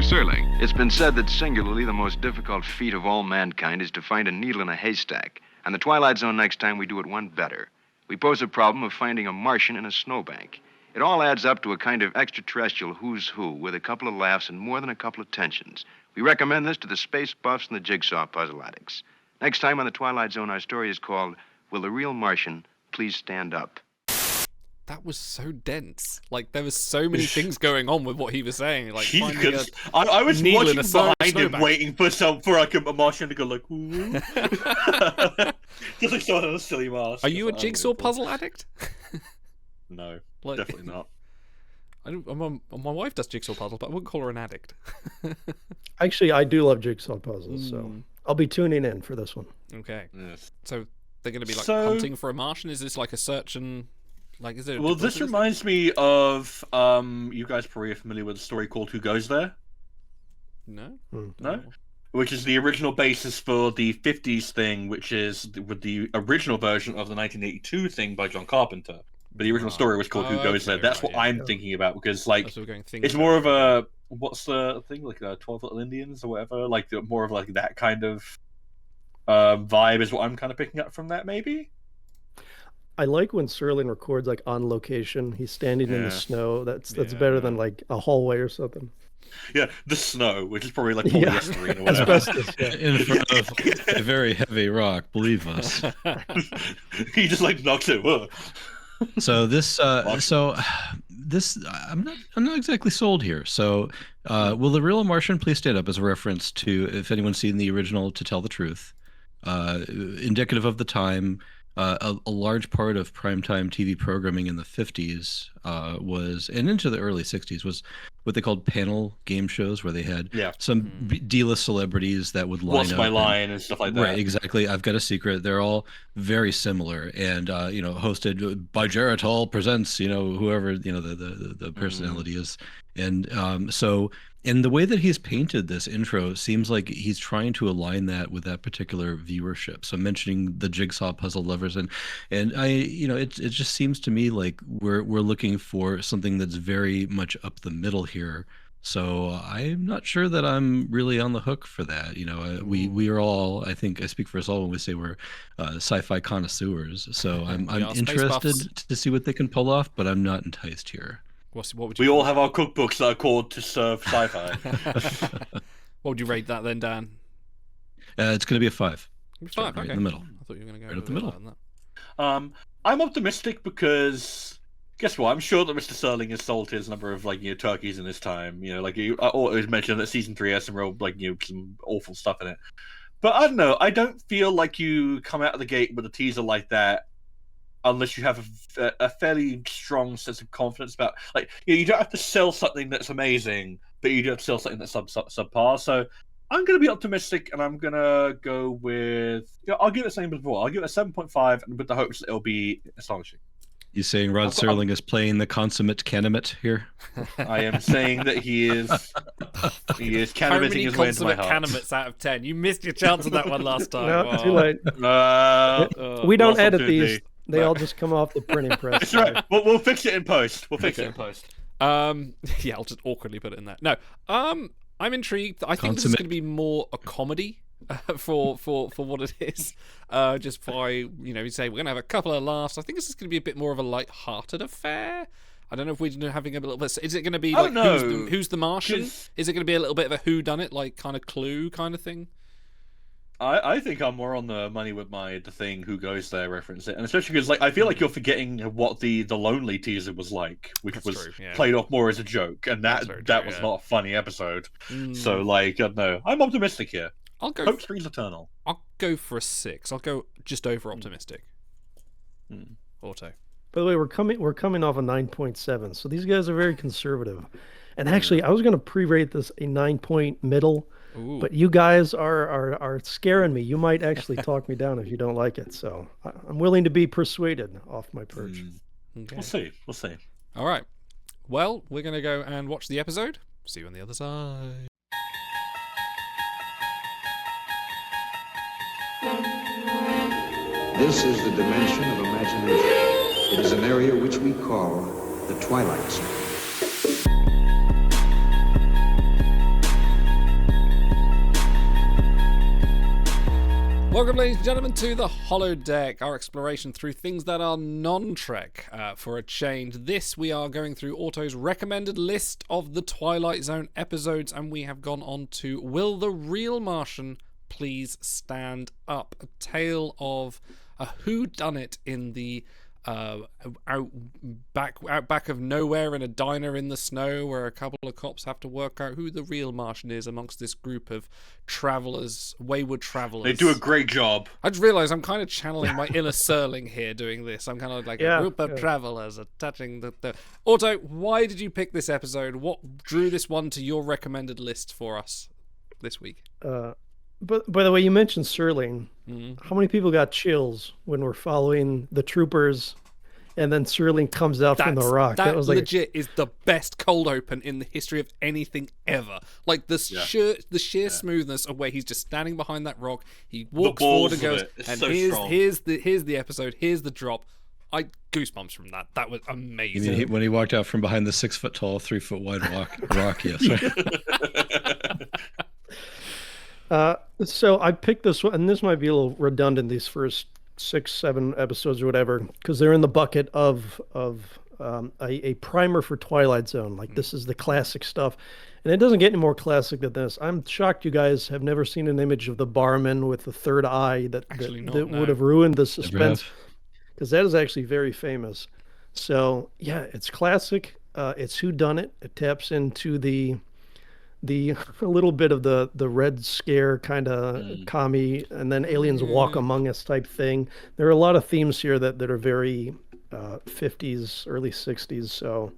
Serling. It's been said that singularly the most difficult feat of all mankind is to find a needle in a haystack. And the Twilight Zone next time we do it one better. We pose a problem of finding a Martian in a snowbank. It all adds up to a kind of extraterrestrial who's who with a couple of laughs and more than a couple of tensions. We recommend this to the space buffs and the jigsaw puzzle addicts. Next time on the Twilight Zone, our story is called Will the Real Martian Please Stand Up? That was so dense. Like, there was so many things going on with what he was saying. Like, I was needle watching in a behind him, waiting for like a Martian to go like, ooh. Just like someone on a silly mask. Are you a jigsaw puzzle addict? No, like, definitely not. My wife does jigsaw puzzles, but I wouldn't call her an addict. Actually, I do love jigsaw puzzles, so I'll be tuning in for this one. Okay. Yes. So they're going to be like hunting for a Martian? Is this like a search and... Like, is it? Well, this reminds me of you guys probably are familiar with a story called Who Goes There? No. No? Which is the original basis for the 50s thing, which is with the original version of the 1982 thing by John Carpenter. But the original story was called Who Goes There. That's what I'm thinking about, because like it's more of a what's the thing, like 12 Little Indians or whatever, like more of like that kind of vibe is what I'm kind of picking up from that, maybe. I like when Serling records like on location. He's standing in the snow. That's better than like a hallway or something. Yeah, the snow, which is probably like polyester or whatever. Asbestos, in front of a very heavy rock. Believe us. He just like knocks it. Whoa. So this, I'm not exactly sold here. So, will the real Martian please stand up as a reference to, if anyone's seen the original, To Tell the Truth, indicative of the time. A large part of primetime TV programming in the 50s was, and into the early 60s, was what they called panel game shows, where they had some D-list celebrities that would line up. What's my line and stuff like that. Right, exactly. I've Got a Secret. They're all very similar, and hosted by Geritol presents, whoever the personality is, and so. And the way that he's painted this intro seems like he's trying to align that with that particular viewership. So mentioning the jigsaw puzzle lovers, and it just seems to me like we're looking for something that's very much up the middle here. So I'm not sure that I'm really on the hook for that. We are all, I think I speak for us all when we say we're sci-fi connoisseurs. So I'm interested to see what they can pull off, but I'm not enticed here. What would you we all have our cookbooks that are called To Serve Sci-Fi. What would you rate that then, Dan? It's going to be a 5. 5, right in the middle. I thought you were going to go right up the middle. That. I'm optimistic because guess what? I'm sure that Mr. Serling has sold his number of turkeys in this time. I always mentioned that season 3 has some real some awful stuff in it. But I don't know. I don't feel like you come out of the gate with a teaser like that unless you have a fairly strong sense of confidence about, you don't have to sell something that's amazing, but you do have to sell something that's subpar. So I'm going to be optimistic, and I'm going to go with, I'll give it the same as before. I'll give it a 7.5, and with the hopes that it'll be astonishing. You saying Rod Serling is playing the consummate Canamet here? I am saying that he is Canamitting his way into my heart. How many consummate Canamets out of 10? You missed your chance of that one last time. No, too late. We don't edit these. They all just come off the printing press. That's right. We'll fix it in post. Yeah, I'll just awkwardly put it in there. No, I'm intrigued. I think this is going to be more a comedy for what it is. Just by you say we're going to have a couple of laughs. I think this is going to be a bit more of a light-hearted affair. I don't know if we're having a little bit. Is it going to be like who's the Martian? Is it going to be a little bit of a whodunit, like kind of Clue kind of thing? I think I'm more on the money with the thing Who Goes There reference it, and especially because I feel like you're forgetting what the Lonely teaser was like, which was played off more as a joke, and that was not a funny episode. So I don't know. I'm optimistic here. Hope springs eternal. I'll go for a 6. I'll go just over optimistic. Auto. By the way, we're coming off a 9.7, so these guys are very conservative. And actually, I was going to pre-rate this a 9-point middle. Ooh. But you guys are scaring me. You might actually talk me down if you don't like it. So I'm willing to be persuaded off my perch. Okay. We'll see. All right. Well, we're going to go and watch the episode. See you on the other side. This is the dimension of imagination. It is an area which we call the Twilight Zone. Welcome, ladies and gentlemen, to the Holodeck, our exploration through things that are non-Trek. For a change, we are going through Auto's recommended list of the Twilight Zone episodes, and we have gone on to Will the Real Martian Please Stand Up? A tale of a whodunit in the outback of nowhere in a diner in the snow, where a couple of cops have to work out who the real Martian is amongst this group of wayward travelers. They do a great job. I just realised I'm kind of channeling my inner Serling here doing this. I'm kind of like a group of travelers attaching the... Otto, why did you pick this episode? What drew this one to your recommended list for us this week? But by the way, you mentioned Serling. How many people got chills when we're following the troopers, and then Serling comes out from the rock? That was legit is the best cold open in the history of anything ever. Like the sheer smoothness of where he's just standing behind that rock. He walks forward and goes, and so here's the episode. Here's the drop. I goosebumps from that. That was amazing. You mean when he walked out from behind the 6 foot tall, 3 foot wide rock? Yes. So I picked this one, and this might be a little redundant, these first 6-7 episodes or whatever, because they're in the bucket of a primer for Twilight Zone. Like, this is the classic stuff, and it doesn't get any more classic than this. I'm shocked you guys have never seen an image of the barman with the third eye that would have ruined the suspense, because that is actually very famous. So yeah, it's classic. It's whodunit. It taps into the a little bit of the Red Scare kind of commie, and then aliens walk among us type thing. There are a lot of themes here that are very 50s, early 60s. So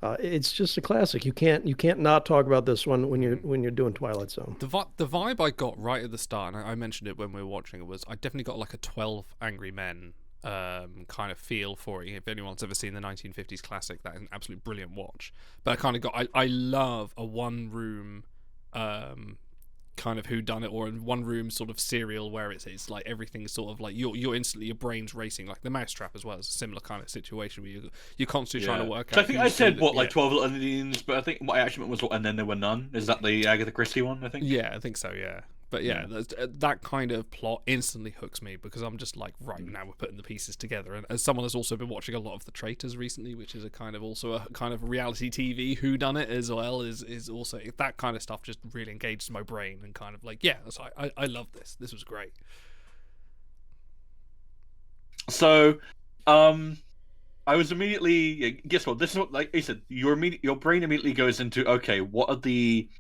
it's just a classic. You can't not talk about this one when you're doing Twilight Zone. The vibe I got right at the start, and I mentioned it when we were watching it, was I definitely got like a 12 Angry Men kind of feel for it. If anyone's ever seen the 1950s classic, that is an absolute brilliant watch. But I kind of got I love a one room kind of whodunit, or in one room sort of serial where it's like everything's sort of like you're instantly, your brain's racing. Like the Mousetrap as well is a similar kind of situation where you're constantly trying to work out. I think I said 12 little Indians, but I think what I actually meant was and then there were none. Is that the Agatha Christie one? I think. Yeah, I think so. Yeah. But yeah, that kind of plot instantly hooks me, because I'm just like, right, now we're putting the pieces together. And as someone that's also been watching a lot of The Traitors recently, which is a kind of reality TV whodunit as well, is also that kind of stuff just really engaged my brain and kind of like, I love this. This was great. So, I was immediately, guess what? This is what, like I said, your brain immediately goes into, okay, what are the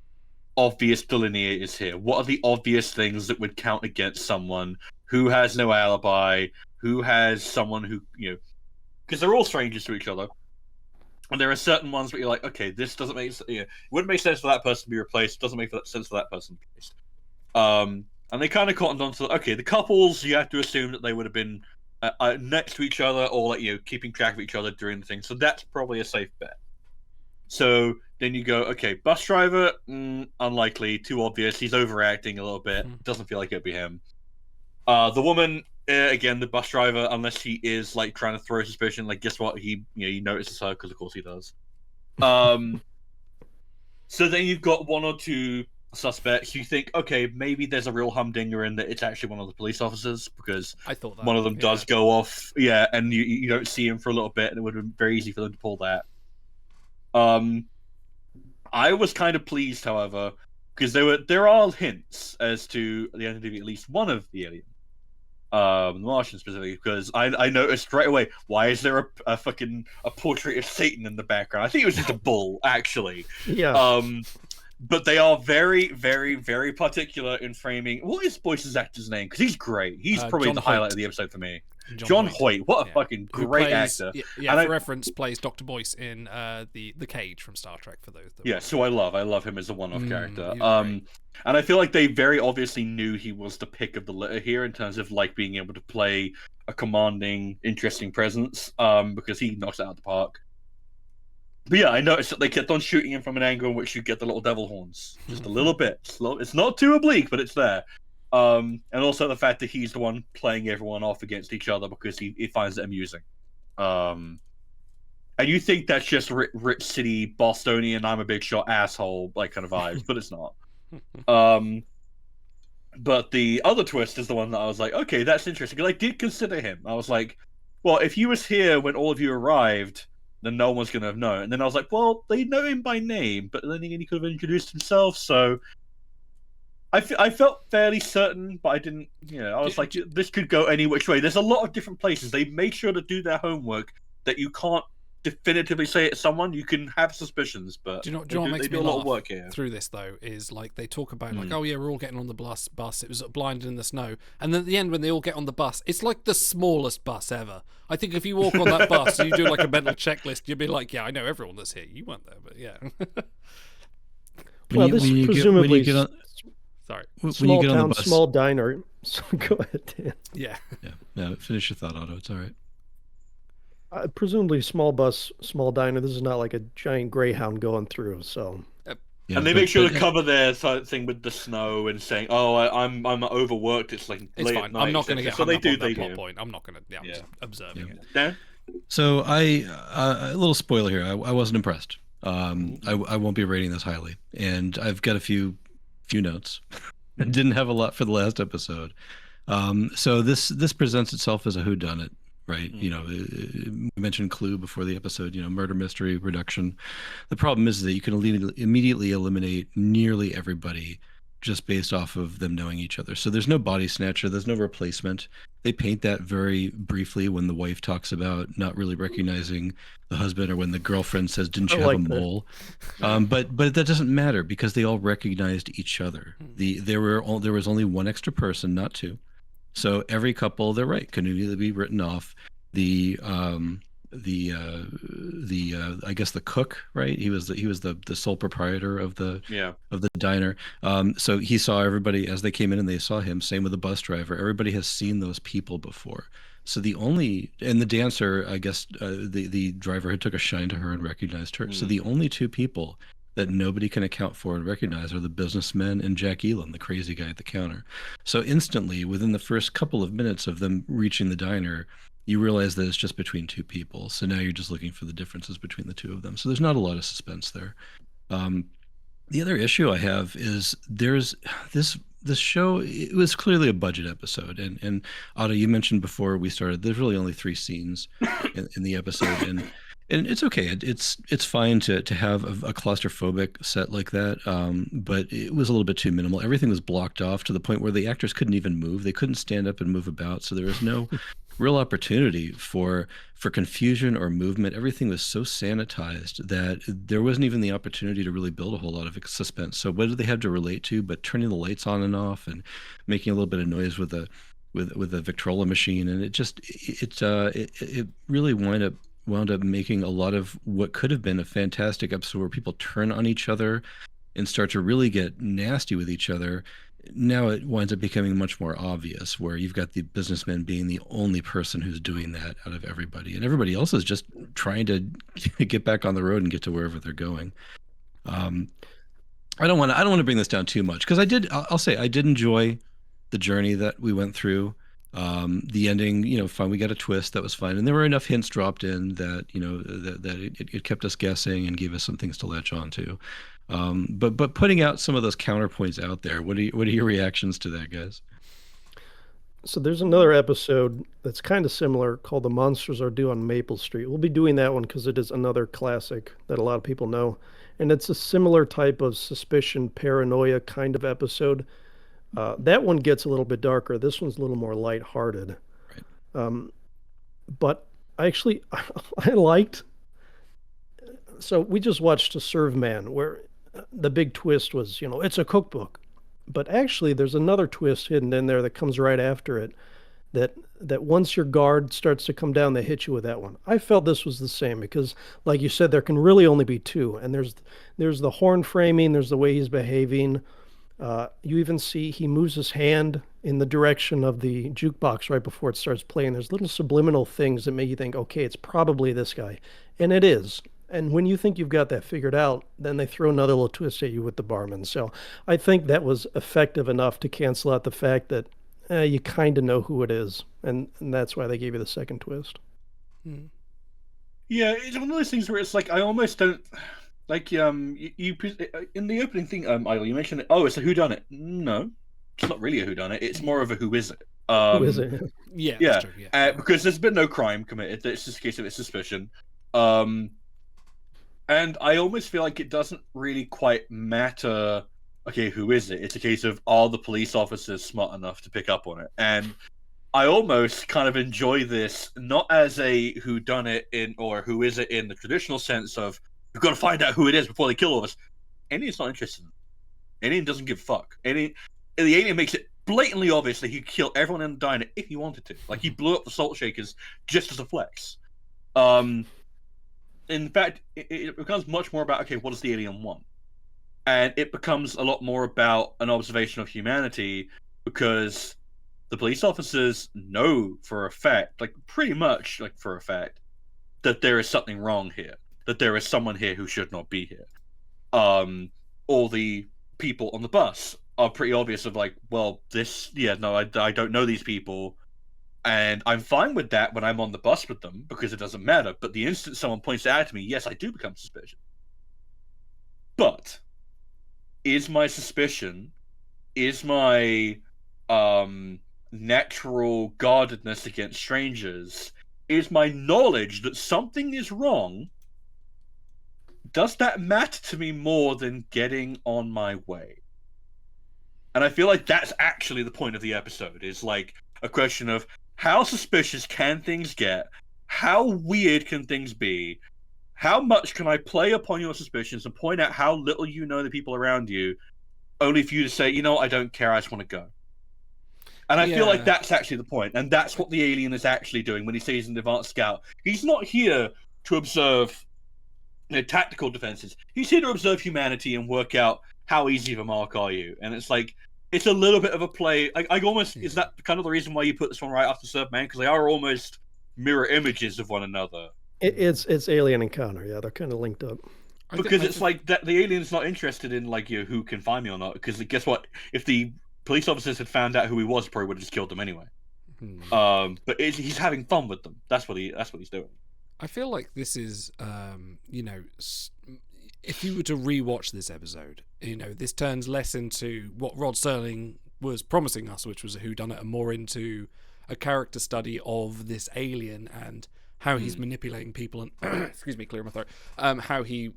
obvious delineators here? What are the obvious things that would count against someone who has no alibi, who has someone who, because they're all strangers to each other, and there are certain ones where you're like, okay, this doesn't make sense. It wouldn't make sense for that person to be replaced. It doesn't make sense for that person to be replaced. And they kind of cottoned on to, okay, the couples, you have to assume that they would have been next to each other, or like keeping track of each other during the thing. So that's probably a safe bet. So then you go, okay, bus driver, unlikely, too obvious. He's overacting a little bit. Doesn't feel like it'd be him. The woman, again, the bus driver, unless he is like trying to throw suspicion. Like, guess what? He notices her, because of course he does. So then you've got one or two suspects. You think, okay, maybe there's a real humdinger in that it's actually one of the police officers, because I thought that one of them does go off. Yeah, and you don't see him for a little bit, and it would have been very easy for them to pull that. I was kind of pleased, however, because there are hints as to the identity of at least one of the aliens, the Martian specifically. Because I noticed right away, why is there a portrait of Satan in the background? I think it was just a bull, actually. Yeah. But they are very, very, very particular in framing. What is Boyce's actor's name? Because he's great. He's probably John the highlight Hoyt. of the episode for me. John Hoyt. What a fucking great actor. Yeah, for reference, plays Dr. Boyce in the Cage from Star Trek, for those that so I love him as a one-off character. And I feel like they very obviously knew he was the pick of the litter here in terms of like being able to play a commanding, interesting presence, because he knocks it out of the park. But yeah, I noticed that they kept on shooting him from an angle in which you get the little devil horns. Just a little bit. Slow. It's not too oblique, but it's there. And also the fact that he's the one playing everyone off against each other because he finds it amusing. And you think that's just rich city Bostonian, I'm a big shot asshole like kind of vibes, but it's not. But the other twist is the one that I was like, okay, that's interesting. Because I did consider him. I was like, well, if he was here when all of you arrived, then no one's going to have known. And then I was like, well, they know him by name, but then again, he could have introduced himself. So I felt fairly certain, but I didn't. I was like, this could go any which way. There's a lot of different places. They made sure to do their homework that you can't definitively say it's someone. You can have suspicions, but do you know what makes me do a lot laugh of work here through this though is like they talk about like, oh yeah, we're all getting on the bus. It was blinded in the snow, and then at the end when they all get on the bus, it's like the smallest bus ever. I think if you walk on that bus and you do like a mental checklist, you'd be like, yeah, I know everyone that's here. You weren't there, but yeah. Well, this presumably sorry, small town, small diner. So go ahead, Dan. Yeah. No, finish your thought, Otto. It's all right. Presumably small bus, small diner. This is not like a giant Greyhound going through. So, Yeah, and they make sure to cover their thing with the snow and saying, "Oh, I'm overworked. It's like it's late fine. at night." I'm not going to get so hung they up do. on that They plot do. point. I'm not going to. I'm just observing it. Dan? So a little spoiler here. I wasn't impressed. I won't be rating this highly, and I've got a few notes. I didn't have a lot for the last episode. So this presents itself as a whodunit, right? We mentioned Clue before the episode. Murder mystery reduction. The problem is that you can immediately eliminate nearly everybody just based off of them knowing each other. So there's no body snatcher. There's no replacement. They paint that very briefly when the wife talks about not really recognizing the husband, or when the girlfriend says, "Didn't you have a mole?" But that doesn't matter because they all recognized each other. There was only one extra person, not two. So every couple, they're right, can immediately be written off. I guess the cook, right? He was the sole proprietor of the diner. So he saw everybody as they came in, and they saw him. Same with the bus driver. Everybody has seen those people before. So the dancer, I guess, the driver had took a shine to her and recognized her. So the only two people that nobody can account for and recognize are the businessmen and Jack Elam, the crazy guy at the counter. So instantly, within the first couple of minutes of them reaching the diner, you realize that it's just between two people. So now you're just looking for the differences between the two of them. So there's not a lot of suspense there. The other issue I have is there's this show. It was clearly a budget episode, and Otto, you mentioned before we started, there's really only 3 scenes in the episode, and it's okay. It's fine to have a claustrophobic set like that, but it was a little bit too minimal. Everything was blocked off to the point where the actors couldn't even move. They couldn't stand up and move about, so there was no real opportunity for confusion or movement. Everything was so sanitized that there wasn't even the opportunity to really build a whole lot of suspense. So what did they have to relate to but turning the lights on and off and making a little bit of noise with a Victrola machine? And it really wound up making a lot of what could have been a fantastic episode where people turn on each other and start to really get nasty with each other. Now it winds up becoming much more obvious, where you've got the businessman being the only person who's doing that out of everybody, and everybody else is just trying to get back on the road and get to wherever they're going. I don't want to bring this down too much, because I'll say I did enjoy the journey that we went through. The ending, fine. We got a twist that was fine, and there were enough hints dropped in that it kept us guessing and gave us some things to latch on to. But putting out some of those counterpoints out there, what are your reactions to that, guys? So there's another episode that's kind of similar called "The Monsters Are Due on Maple Street." We'll be doing that one because it is another classic that a lot of people know, and it's a similar type of suspicion, paranoia kind of episode. That one gets a little bit darker. This one's a little more lighthearted. Right. But I liked. So we just watched A Serve Man, where the big twist was, it's a cookbook. But actually, there's another twist hidden in there that comes right after it, that once your guard starts to come down, they hit you with that one. I felt this was the same because, like you said, there can really only be 2. And there's the horn framing, there's the way he's behaving. You even see he moves his hand in the direction of the jukebox right before it starts playing. There's little subliminal things that make you think, okay, it's probably this guy. And it is. And when you think you've got that figured out, then they throw another little twist at you with the barman. So I think that was effective enough to cancel out the fact that you kind of know who it is. And that's why they gave you the second twist. Yeah, it's one of those things where it's like, I almost don't... Like, you in the opening thing, Idle, you mentioned, it's a whodunit. No. it's not really a whodunit. It's more of a who is it. Who is it? Yeah, Yeah, that's true, yeah. because there's been no crime committed. It's just a case of its suspicion. And I almost feel like it doesn't really quite matter. Okay, who is it? It's a case of, are the police officers smart enough to pick up on it? And I almost kind of enjoy this not as a whodunit or who is it in the traditional sense of we've got to find out who it is before they kill all of us. Alien's not interested in it. Alien doesn't give a fuck. The alien makes it blatantly obvious that he'd kill everyone in the diner if he wanted to. Like, he blew up the salt shakers just as a flex. In fact, it becomes much more about, okay, what does the alien want? And it becomes a lot more about an observation of humanity, because the police officers know for a fact, like pretty much like for a fact, that there is something wrong here, that there is someone here who should not be here. All the people on the bus are pretty obvious of like, well, I don't know these people, and I'm fine with that when I'm on the bus with them because it doesn't matter. But the instant someone points it out to me, yes, I do become suspicious. But is my suspicion, is my natural guardedness against strangers, is my knowledge that something is wrong, does that matter to me more than getting on my way? And I feel like that's actually the point of the episode, is like a question of how suspicious can things get? How weird can things be? How much can I play upon your suspicions and point out how little you know the people around you, only for you to say, I don't care, I just want to go. And I feel like that's actually the point, and that's what the alien is actually doing when he says he's an advanced scout. He's not here to observe tactical defenses. He's here to observe humanity and work out how easy of a mark are you. And it's like, it's a little bit of a play. Is that kind of the reason why you put this one right after Serve Man? Because they are almost mirror images of one another. It's Alien Encounter, yeah, they're kind of linked up. Because it's like that the alien's not interested in like who can find me or not. Because guess what? If the police officers had found out who he was, probably would have just killed them anyway. But he's having fun with them. That's what he's doing. I feel like this is, if you were to rewatch this episode, this turns less into what Rod Serling was promising us, which was a whodunit, and more into a character study of this alien and how he's manipulating people and excuse me, clear my throat. How he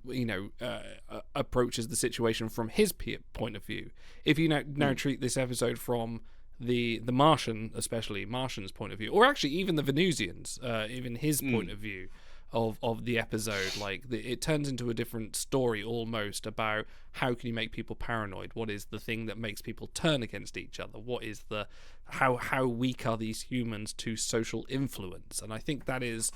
approaches the situation from his point of view. If you now treat this episode from the Martian, especially Martian's point of view, or actually even the Venusians, even his point of view of the episode, it turns into a different story almost about how can you make people paranoid? What is the thing that makes people turn against each other? What is how weak are these humans to social influence? And I think that is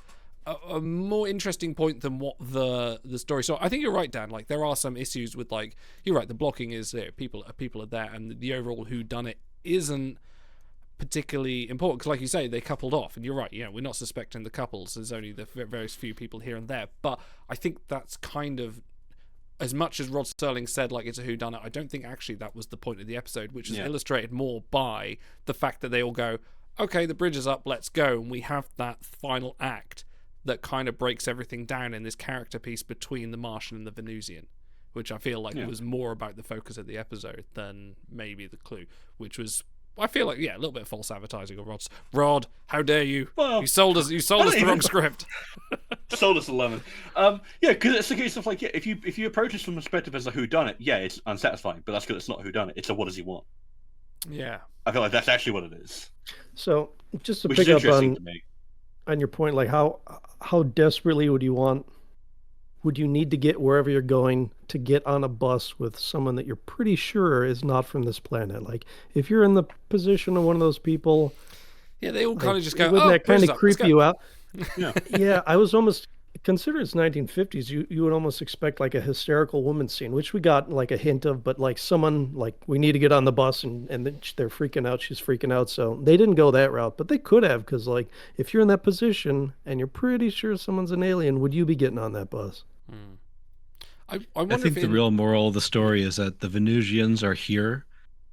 a more interesting point than what the story. So I think you're right, Dan. Like, there are some issues with, like, you're right, the blocking is there, people are there, and the overall whodunit isn't particularly important, because like you say, they coupled off, and you're right, we're not suspecting the couples, there's only the very few people here and there. But I think that's kind of, as much as Rod Serling said like it's a whodunit, I don't think actually that was the point of the episode, which is illustrated more by the fact that they all go, okay, the bridge is up, let's go, and we have that final act that kind of breaks everything down in this character piece between the Martian and the Venusian, which I feel like was more about the focus of the episode than maybe the clue, which was, I feel like, a little bit of false advertising of Rod, how dare you? Well, you sold us the wrong script. Sold us a lemon. Because it's a case of like, if you approach this from the perspective as a whodunit, it's unsatisfying, but that's because it's not a whodunit. It's a what does he want? Yeah. I feel like that's actually what it is. So just to pick up on your point, like how desperately would you need to get wherever you're going to get on a bus with someone that you're pretty sure is not from this planet? Like, if you're in the position of one of those people, they all kind of just go, wouldn't that kind of creep you out? Yeah. I was almost, consider it's 1950s, you would almost expect like a hysterical woman scene, which we got like a hint of, but like someone like, we need to get on the bus, and then they're freaking out, she's freaking out. So they didn't go that route, but they could have, because like, if you're in that position and you're pretty sure someone's an alien, would you be getting on that bus? I think the real moral of the story is that the Venusians are here,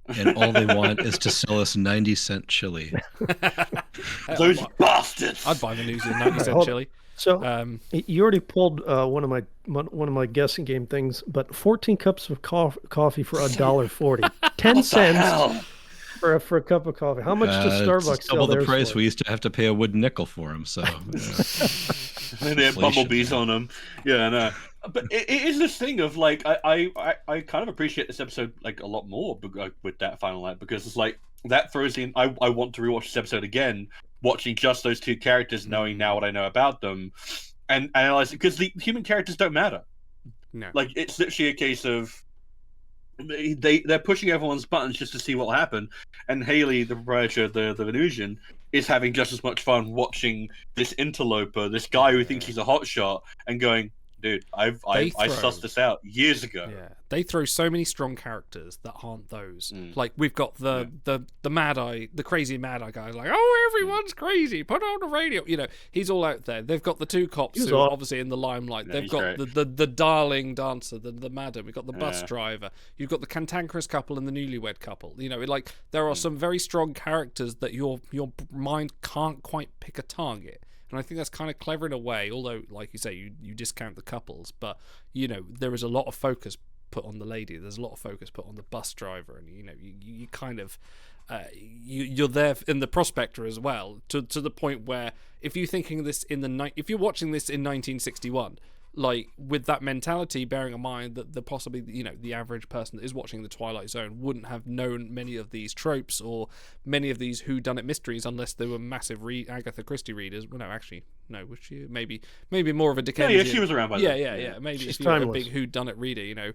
and all they want is to sell us 90-cent chili. Those bastards! I'd buy Venusian 90-cent chili. So you already pulled one of my guessing game things, but 14 cups of coffee for $1.40, 10 cents. for a cup of coffee. How much does Starbucks it's sell double the theirs price. for? We used to have to pay a wooden nickel for them. So And they have bumblebees on them. Yeah, no. But it is this thing of like I kind of appreciate this episode like a lot more with that final act, because it's like that throws in. I want to rewatch this episode again, watching just those two characters, knowing now what I know about them, and analyze it, because the human characters don't matter. No. Like, it's literally a case of they're pushing everyone's buttons just to see what will happen, and Haley, the proprietor of the Venutian, is having just as much fun watching this interloper, this guy who thinks he's a hotshot, and going, dude, I sussed this out years ago. Yeah, they throw so many strong characters that aren't those. Like, we've got the mad eye, the crazy mad eye guy, like, oh, everyone's crazy, put on the radio. You know, he's all out there. They've got the two cops who are obviously in the limelight. They've got the darling dancer, the madam. We've got the bus driver. You've got the cantankerous couple and the newlywed couple. You know, like, there are some very strong characters that your mind can't quite pick a target. And I think that's kind of clever in a way, although, like you say, you discount the couples. But, you know, there is a lot of focus put on the lady. There's a lot of focus put on the bus driver. And, you know, you kind of... you're there in the prospector as well, to the point where if you're thinking this if you're watching this in 1961, like, with that mentality, bearing in mind that possibly, you know, the average person that is watching the Twilight Zone wouldn't have known many of these tropes or many of these whodunit mysteries unless they were massive Agatha Christie readers. Well, no, actually, no. Was she maybe more of a Dickensian? Yeah, she was around by then. Yeah. Maybe she's if you're timeless. a big whodunit reader, you know,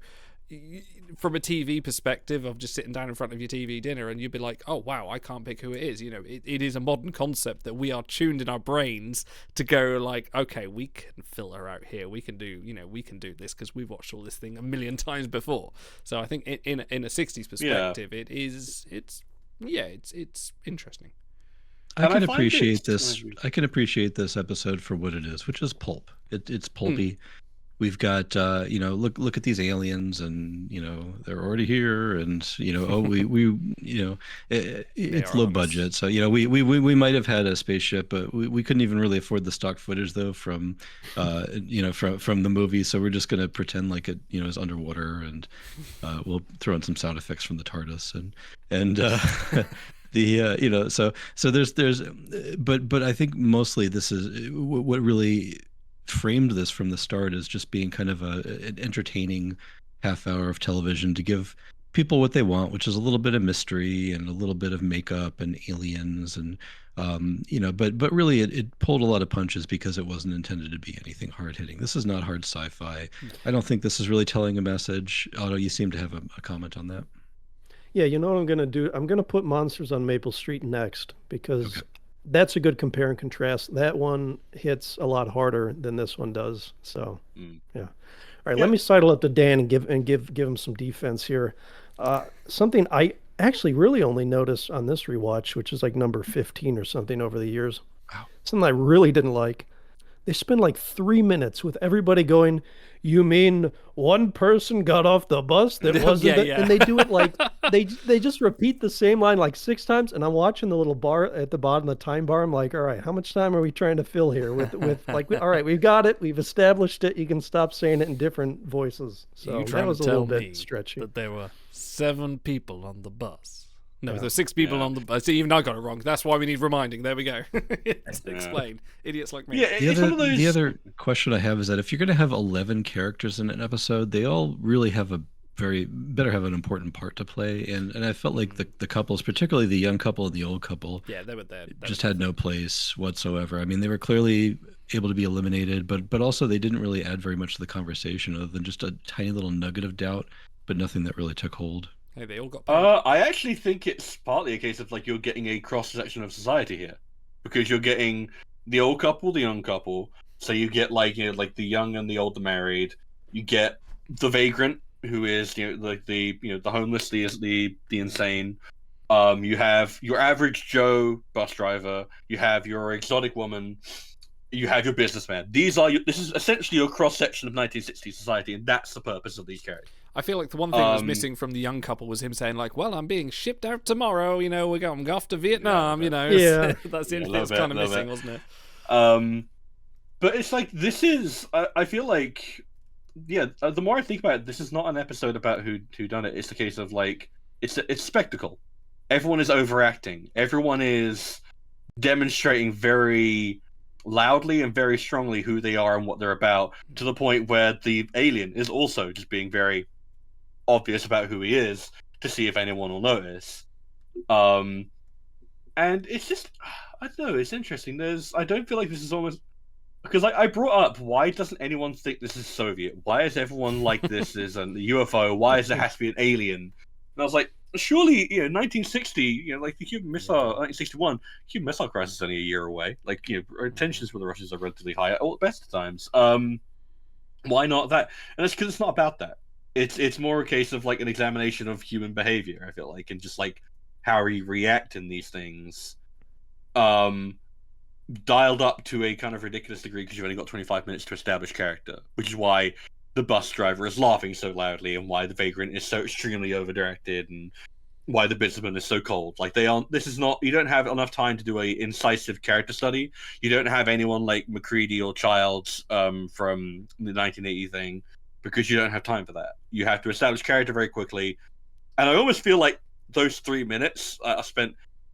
from a TV perspective of just sitting down in front of your TV dinner, and you'd be like, oh wow, I can't pick who it is. You know, it is a modern concept that we are tuned in our brains to go like, okay, we can filter out here, we can do this because we've watched all this thing a million times before. So I think in a 60s perspective, it's interesting. I can appreciate this. I can appreciate this episode for what it is, which is pulp. It's pulpy. We've got, you know, look at these aliens, and, you know, they're already here, and, you know, we you know, it's low budget, so, you know, we might have had a spaceship, but we couldn't even really afford the stock footage though from, you know, from the movie, so we're just gonna pretend like it, you know, is underwater, and we'll throw in some sound effects from the TARDIS, and the you know, so there's but I think mostly this is what really framed this from the start as just being kind of an entertaining half hour of television to give people what they want, which is a little bit of mystery and a little bit of makeup and aliens, and you know, but really it pulled a lot of punches because it wasn't intended to be anything hard hitting. This is not hard sci-fi. I don't think this is really telling a message. Otto, you seem to have a comment on that. Yeah, you know what I'm going to do? I'm going to put Monsters on Maple Street next, because that's a good compare and contrast. That one hits a lot harder than this one does. So, yeah. All right, let me sidle up to Dan and give him some defense here. Something I actually really only noticed on this rewatch, which is like number 15 or something over the years. Wow. Something I really didn't like. They spend like 3 minutes with everybody going, "You mean one person got off the bus that wasn't?" And they do it like they just repeat the same line like 6 times. And I'm watching the little bar at the bottom, the time bar. I'm like, all right, how much time are we trying to fill here with like, all right, we've got it, we've established it. You can stop saying it in different voices. So that was a little bit stretchy. That there were 7 people on the bus. No, there's 6 people on the bus. See, even I got it wrong. That's why we need reminding. There we go. Explain. Idiots like me. Yeah, the other question I have is that if you're going to have 11 characters in an episode, they all really have better have an important part to play. And I felt like the couples, particularly the young couple and the old couple, they were there. Just had no place whatsoever. I mean, they were clearly able to be eliminated, but also they didn't really add very much to the conversation other than just a tiny little nugget of doubt, but nothing that really took hold. Hey, they all got I actually think it's partly a case of like you're getting a cross section of society here, because you're getting the old couple, the young couple. So you get like, you know, like the young and the old are married. You get the vagrant, who is, you know, like the homeless, the insane. You have your average Joe bus driver. You have your exotic woman. You have your businessman. This is essentially your cross section of 1960s society, and that's the purpose of these characters. I feel like the one thing that was missing from the young couple was him saying like, well, I'm being shipped out tomorrow, you know, we're going off to Vietnam, you know. Yeah. That's the only thing that's kind of missing, wasn't it? But it's like, this is, I feel like, the more I think about it, this is not an episode about who done it. It's the case of like, it's spectacle. everyone is overacting. Everyone is demonstrating very loudly and very strongly who they are and what they're about, to the point where the alien is also just being very obvious about who he is to see if anyone will notice. And it's just, I don't know, it's interesting. I don't feel like this is almost, because I brought up, why doesn't anyone think this is Soviet? Why is everyone like this is a UFO? Why does it have to be an alien? And I was like, surely, 1960, like the Cuban Missile, 1961, Cuban Missile Crisis is only a year away. Like, tensions with the Russians are relatively high at all the best of times. Why not that? And it's because it's not about that. It's more a case of like an examination of human behavior, I feel like, and just like how we react in these things. Dialed up to a kind of ridiculous degree because you've only got 25 minutes to establish character, which is why the bus driver is laughing so loudly, and why the vagrant is so extremely over-directed, and why the businessman is so cold. Like, you don't have enough time to do a incisive character study. You don't have anyone like McCready or Childs from the 1980 thing, because you don't have time for that. You have to establish character very quickly, and I almost feel like those 3 minutes are spent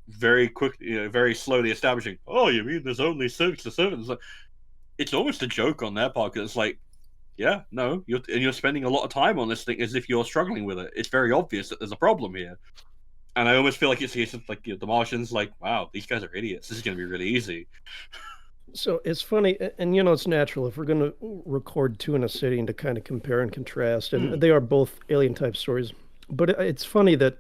very quickly, very slowly establishing. Oh, you mean there's only 6 or 7? It's almost a joke on their part, because it's like, yeah, no, you're spending a lot of time on this thing as if you're struggling with it. It's very obvious that there's a problem here, and I almost feel like it's a case of like the Martians, like, wow, these guys are idiots. This is going to be really easy. So it's funny, and it's natural if we're going to record two in a sitting to kind of compare and contrast, and they are both alien type stories. But it's funny that,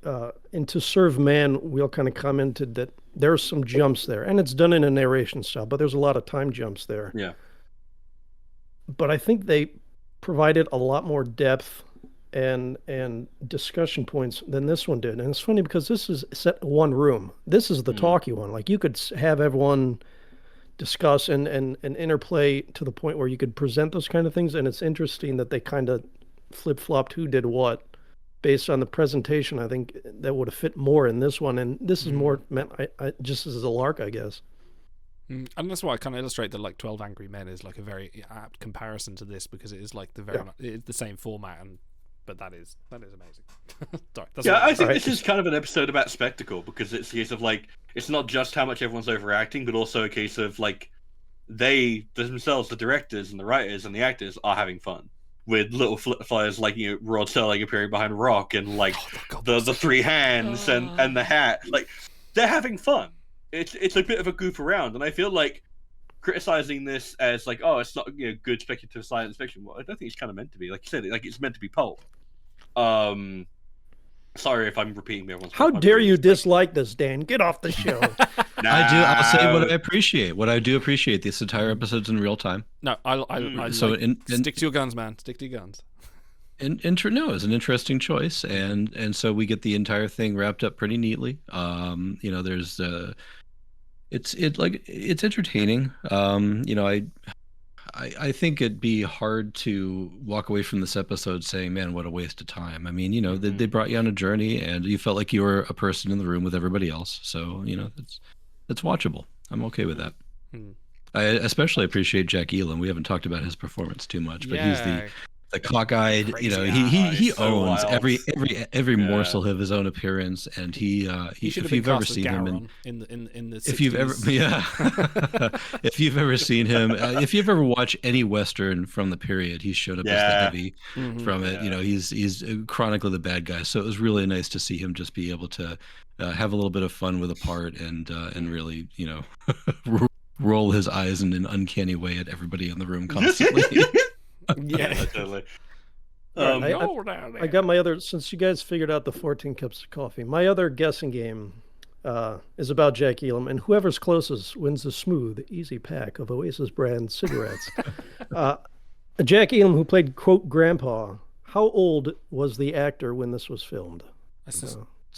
and To Serve Man, we all kind of commented that there's some jumps there, and it's done in a narration style, but there's a lot of time jumps there. Yeah. But I think they provided a lot more depth and discussion points than this one did. And it's funny because this is set in one room. This is the talky one. Like, you could have everyone discuss and interplay to the point where you could present those kind of things. And it's interesting that they kind of flip-flopped who did what based on the presentation. I think that would have fit more in this one. And this is more meant just as a lark, I guess. And that's why I kind of illustrate that like 12 Angry Men is like a very apt comparison to this, because it is like it's the same format, but that is amazing. Sorry, I think this is kind of an episode about spectacle, because it's a case of like, it's not just how much everyone's overacting, but also a case of like they themselves, the directors and the writers and the actors, are having fun with little flyers like Rod Serling appearing behind Rock, and like the 3 hands and the hat. Like, they're having fun. It's a bit of a goof around, and I feel like criticizing this as like, oh, it's not good speculative science fiction. Well, I don't think it's kind of meant to be. Like you said, like, it's meant to be pulp. Sorry if I'm repeating everyone's. How dare you dislike this, Dan? Get off the show. I'll say what I appreciate. What I do appreciate, this entire episode's in real time. No, I stick to your guns, man. Stick to your guns. No, it's an interesting choice, and so we get the entire thing wrapped up pretty neatly. There's it's entertaining. I think it'd be hard to walk away from this episode saying, man, what a waste of time. I mean, they brought you on a journey, and you felt like you were a person in the room with everybody else. So, it's watchable. I'm okay with that. I especially appreciate Jack Elam. We haven't talked about his performance too much, but he's the cockeyed, he so owns every morsel of his own appearance, and he if you've ever seen him in the 60s. If you've ever if you've ever seen him, if you've ever watched any Western from the period, he showed up as the heavy from it. He's chronically the bad guy, so it was really nice to see him just be able to have a little bit of fun with a part, and really roll his eyes in an uncanny way at everybody in the room constantly. Yeah, totally. I got my other, since you guys figured out the 14 cups of coffee, my other guessing game is about Jack Elam, and whoever's closest wins a smooth, easy pack of Oasis brand cigarettes. Jack Elam, who played, quote, Grandpa, how old was the actor when this was filmed?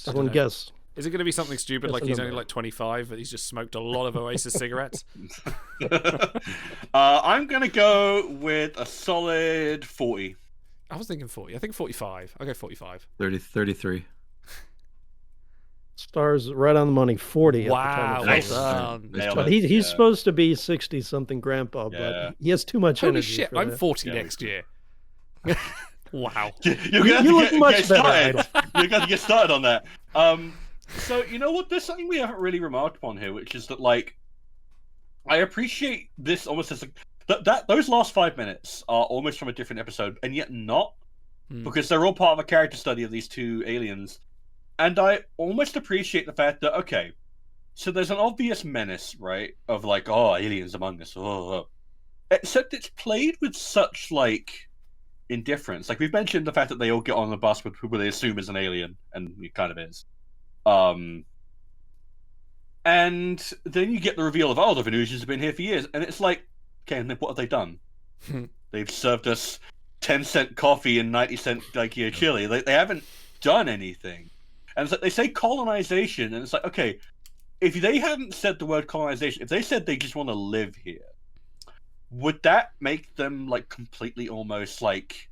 Everyone guess. Is it going to be something stupid like he's only like 25, but he's just smoked a lot of Oasis cigarettes? I'm going to go with a solid 40. I was thinking 40. I think 45. I'll go 45. 33. Stars right on the money, 40. Wow, nice. But he's supposed to be 60-something grandpa, but he has too much Holy energy. Shit, I'm 40 next year. Wow. You're gonna You have to look get much better, started. You're gonna get started on that. So you know what? There's something we haven't really remarked upon here, which is that like I appreciate this almost as that those last 5 minutes are almost from a different episode, and yet not, because they're all part of a character study of these two aliens. And I almost appreciate the fact that okay, so there's an obvious menace, right? Of like, oh, aliens among us. Oh. Except it's played with such like indifference. Like we've mentioned the fact that they all get on the bus with who they assume is an alien, and it kind of is. And then you get the reveal of, oh, the Venusians have been here for years, and it's like, okay, and then what have they done? They've served us 10-cent coffee and 90-cent chili. They haven't done anything. And it's like they say colonization, and it's like, okay, if they hadn't said the word colonization, if they said they just want to live here, would that make them like completely almost like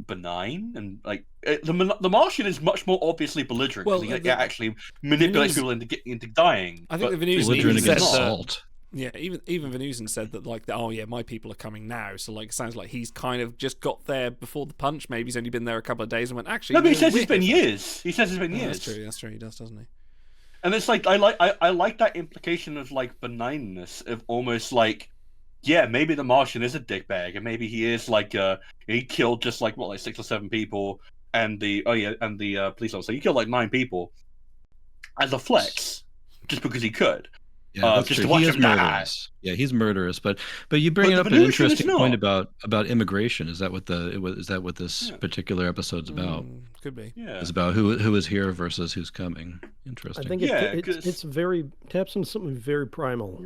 benign? And like the Martian is much more obviously belligerent because he actually manipulates people into dying. I think the Venusian belligerent even said against that, salt. yeah, even Venusian said that like, oh yeah, my people are coming now. So like, it sounds like he's kind of just got there before the punch. Maybe he's only been there a couple of days and went, actually. No, but he says it's been years. He says it's been years. That's true. He does, doesn't he? And it's like I like that implication of like benignness, of almost like, yeah, maybe the Martian is a dickbag, and maybe he is like he killed just like 6 or 7 people, and the police officer, he killed like 9 people as a flex, just because he could. Yeah, that's just true. to watch He is him die. murderous. Yeah, he's murderous. But you bring But up the an Venusian is interesting not. point about immigration. Is that what this particular episode's about? Could be. Yeah. It's about who is here versus who's coming. Interesting. I think Yeah, it's very taps into something very primal,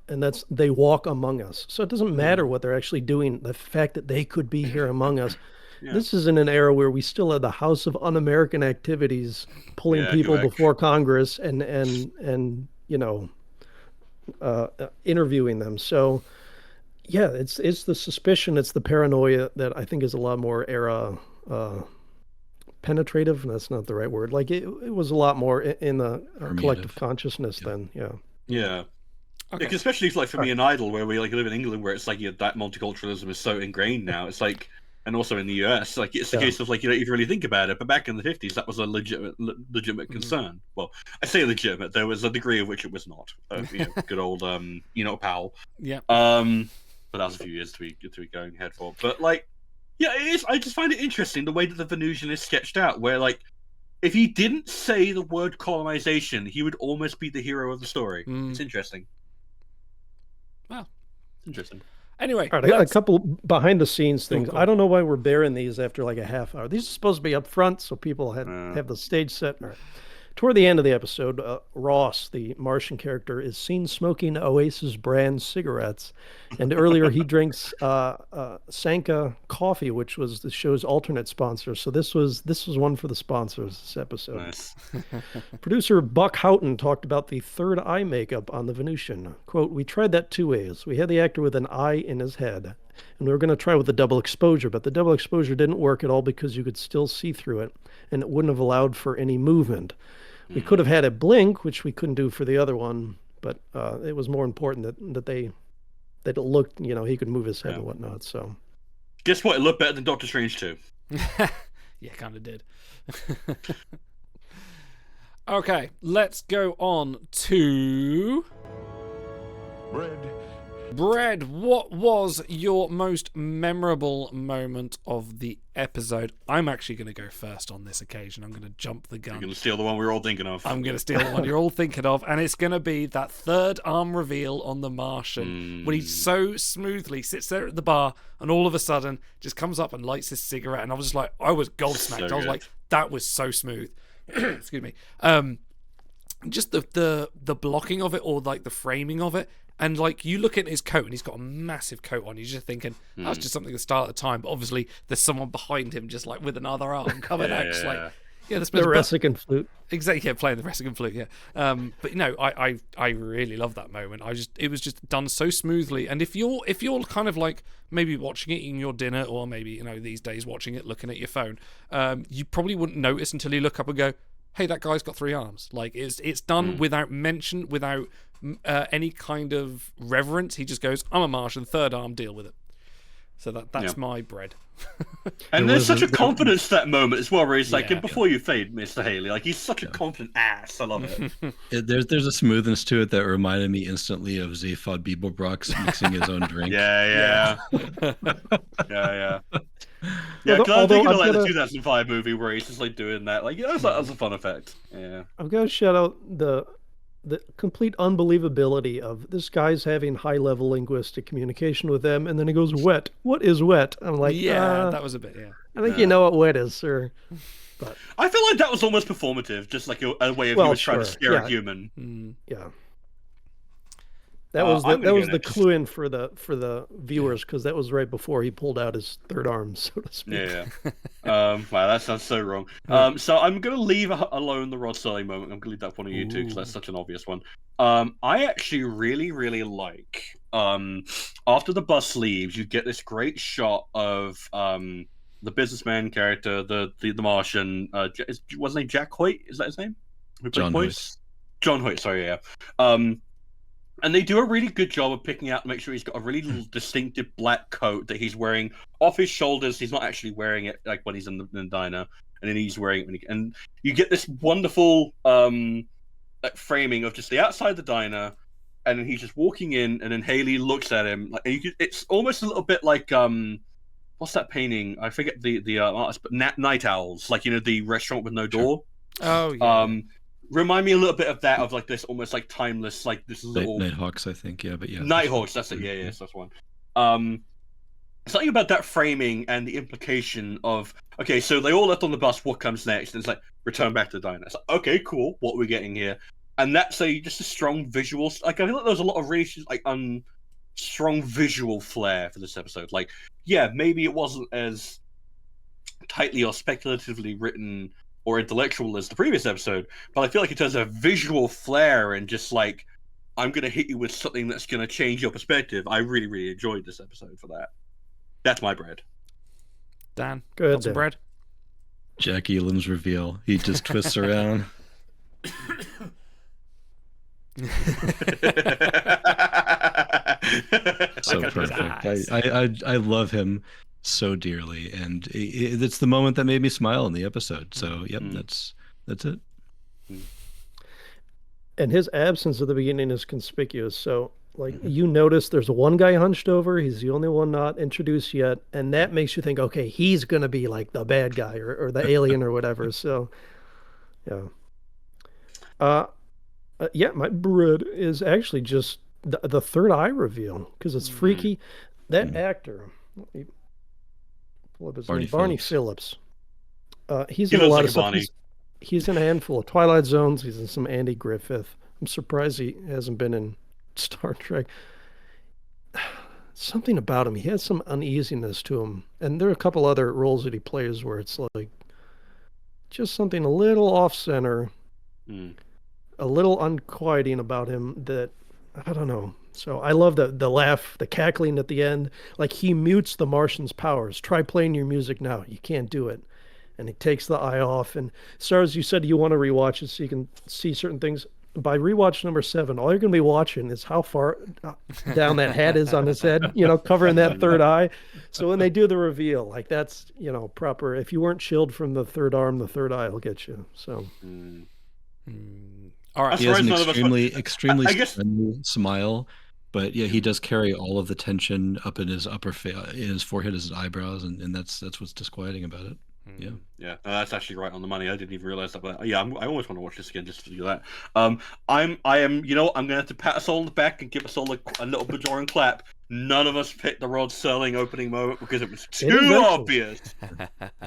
and that's they walk among us. So it doesn't matter what they're actually doing. The fact that they could be here among us. Yeah. This is in an era where we still have the House of Un-American Activities pulling people correct. before Congress and you know interviewing them. So yeah, it's the suspicion, it's the paranoia that I think is a lot more era penetrative. That's not the right word. Like it was a lot more in the collective consciousness then. Yeah. Yeah. Okay. Like, especially like for me in Idle, where we like live in England, where it's like that multiculturalism is so ingrained now. It's like, and also in the US, like it's a case of like you don't even really think about it. But back in the 50s, that was a legitimate concern. Well, I say legitimate. There was a degree of which it was not. Good old Powell. Yeah. But that was a few years to be going ahead for. But like, yeah, it is. I just find it interesting the way that the Venusian is sketched out, where like, if he didn't say the word colonization, he would almost be the hero of the story. It's interesting. Wow. Interesting. Anyway, all right, a couple behind the scenes things. Cool. I don't know why we're bearing these after like a half hour. These are supposed to be up front so people have the stage set. All right. Toward the end of the episode, Ross, the Martian character, is seen smoking Oasis brand cigarettes. And earlier he drinks Sanka coffee, which was the show's alternate sponsor. So this was one for the sponsors, this episode. Nice. Producer Buck Houghton talked about the third eye makeup on the Venusian. Quote, "We tried that 2 ways. We had the actor with an eye in his head, and we were going to try with the double exposure, but the double exposure didn't work at all because you could still see through it, and it wouldn't have allowed for any movement. We could have had it blink, which we couldn't do for the other one, but it was more important that it looked, he could move his head and whatnot. So, guess what? It looked better than Doctor Strange 2. Yeah, kind of did. Okay, let's go on to Bread. What was your most memorable moment of the episode? I'm actually going to go first on this occasion. I'm going to jump the gun. You're going to steal the one we're all thinking of. I'm going to steal the one you're all thinking of, and it's going to be that third arm reveal on the Martian when he so smoothly sits there at the bar and all of a sudden just comes up and lights his cigarette, and I was just like, I was gobsmacked. So I was good. like, that was so smooth. Excuse me. Just the blocking of it, or like the framing of it. And like you look at his coat, and he's got a massive coat on. You're just thinking that's just something to start at the time. But obviously, there's someone behind him, just like with another arm coming out, just like that's the Ressican flute. Exactly, yeah, playing the Ressican flute, yeah. But I really love that moment. It was just done so smoothly. And if you're kind of like maybe watching it eating your dinner, or maybe these days watching it looking at your phone, you probably wouldn't notice until you look up and go, hey, that guy's got 3 arms. Like it's done without mention, without any kind of reverence. He just goes, I'm a Martian, third arm, deal with it. So that's my bread. And there's such a confidence to that moment as well, where he's like, Yeah. before you fade, Mr. Haley, like he's such a confident ass. I love it. There's a smoothness to it that reminded me instantly of Zaphod Beeblebrox mixing his own drink. Yeah. Yeah, Although- because I'm thinking of like although the I've 2005 movie where he's just like doing that. Like, yeah, that's a fun effect. Yeah. I've got to shout out the complete unbelievability of this guy's having high level linguistic communication with them, and then he goes, "Wet. What is wet?" I'm like, that was a bit. Yeah. I think you know what wet is, sir. But I feel like that was almost performative, just like a way of he was trying to scare a human. Yeah. That was the clue in for the viewers, because that was right before he pulled out his third arm, so to speak. Yeah. Wow, that sounds so wrong. So I'm gonna leave alone the Rod Serling moment. I'm gonna leave that for one of you two because that's such an obvious one. I actually really like after the bus leaves, you get this great shot of the businessman character, the Martian. What's his name? Jack Hoyt? Is that his name? Who played voice? John Hoyt. Sorry, yeah. And they do a really good job of picking out to make sure he's got a really distinctive black coat that he's wearing off his shoulders. He's not actually wearing it like when he's in the diner, and then he's wearing it and you get this wonderful framing of just the outside the diner, and then he's just walking in, and then Haley looks at him like, and it's almost a little bit like what's that painting? I forget the artist, but Night Owls, like, you know, the restaurant with no door. Oh yeah. Remind me a little bit of that, of like this almost like timeless, like this little Nighthawks, I think. Yeah, but yeah. Nighthawks, that's it. Yeah, that's one. Something about that framing and the implication of, okay, so they all left on the bus. What comes next? And it's like, return back to the diner. It's like, okay, cool. What are we getting here? And that's just a strong visual. Like, I feel like there's a lot of really like strong visual flair for this episode. Like, yeah, maybe it wasn't as tightly or speculatively written or intellectual as the previous episode, but I feel like it has a visual flair and just like, I'm going to hit you with something that's going to change your perspective. I really enjoyed this episode for that. That's my bread. Dan, Go ahead, got some Dan. bread? Jack Elam's reveal. He just twists around. So perfect. I love him so dearly, and it's the moment that made me smile in the episode. So yep, that's it. And his absence at the beginning is conspicuous. So, like, you notice there's one guy hunched over. He's the only one not introduced yet. And that makes you think, okay, he's going to be like the bad guy or the alien or whatever. So, yeah. Yeah, my bread is actually just the third eye reveal, because it's freaky. That actor, let me pull up his name, Barney Phillips. He's in a lot of stuff. He's in a handful of Twilight Zones. He's in some Andy Griffith. I'm surprised he hasn't been in Star Trek. Something about him. He has some uneasiness to him. And there are a couple other roles that he plays where it's like just something a little off-center, a little unquieting about him that, I don't know. So I love the laugh, the cackling at the end. Like, he mutes the Martian's powers. Try playing your music now. You can't do it. And he takes the eye off. And Stars, you said you want to rewatch it so you can see certain things. By rewatch number 7, all you're going to be watching is how far down that hat is on his head, covering that third eye. So when they do the reveal, like, that's, proper. If you weren't chilled from the third arm, the third eye will get you. So. All right. He has an extremely friendly smile, but yeah, he does carry all of the tension up in his in his forehead, his eyebrows, and that's what's disquieting about it. Yeah. Yeah, that's actually right on the money. I didn't even realize that, but yeah, I always want to watch this again just to do that. I'm gonna have to pat us all on the back and give us all a little Bajoran clap. None of us picked the Rod Serling opening moment because it was too obvious,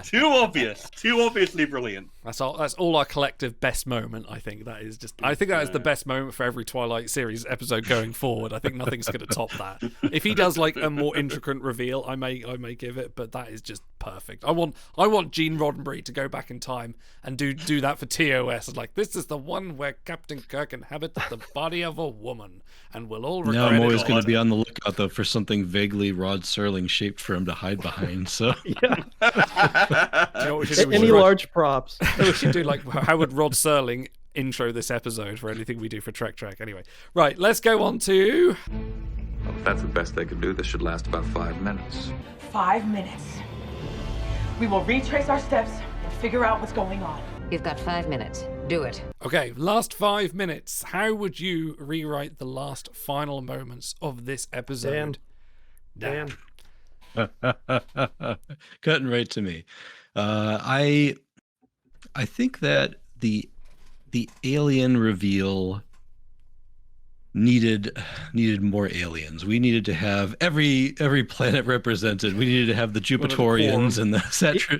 too obviously brilliant. That's all our collective best moment. I think that is the best moment for every Twilight series episode going forward. I think nothing's going to top that. If he does like a more intricate reveal, I may give it, but that is just perfect. I want Gene Roddenberry to go back in time and do that for TOS. It's like, this is the one where Captain Kirk inhabits the body of a woman, and we'll all regret it. No, I'm always going to be on the lookout though for something vaguely Rod Serling shaped for him to hide behind. So yeah. You know what we should do? Any large props. We should do, like, how would Rod Serling intro this episode for anything we do for Trek? Anyway, right, let's go on to Well, if that's the best they can do, this should last about 5 minutes. 5 minutes. We will retrace our steps and figure out what's going on. You've got 5 minutes. Do it. Okay, last 5 minutes. How would you rewrite the last final moments of this episode? Dan. Cutting right to me. I think that the alien reveal needed more aliens. We needed to have every planet represented. We needed to have the Jupitorians and the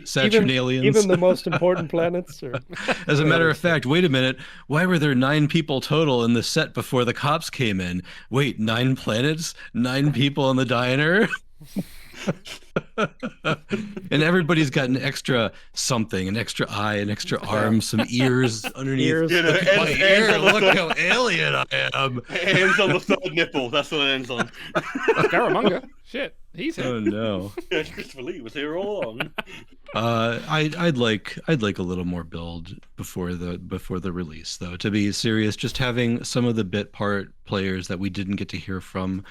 Saturnalians. Even the most important planets? Or... As a matter of fact, wait a minute. Why were there 9 people total in the set before the cops came in? Wait, 9 planets? 9 people in the diner? And everybody's got an extra something, an extra eye, an extra arm, some ears underneath. You know, look at my ear, look how alien I am. Ends on the third nipple. That's what it ends on. Scaramanga. Shit, he's here. Oh no. Yeah, Christopher Lee was here all along. I'd like a little more build before the release, though. To be serious, just having some of the bit part players that we didn't get to hear from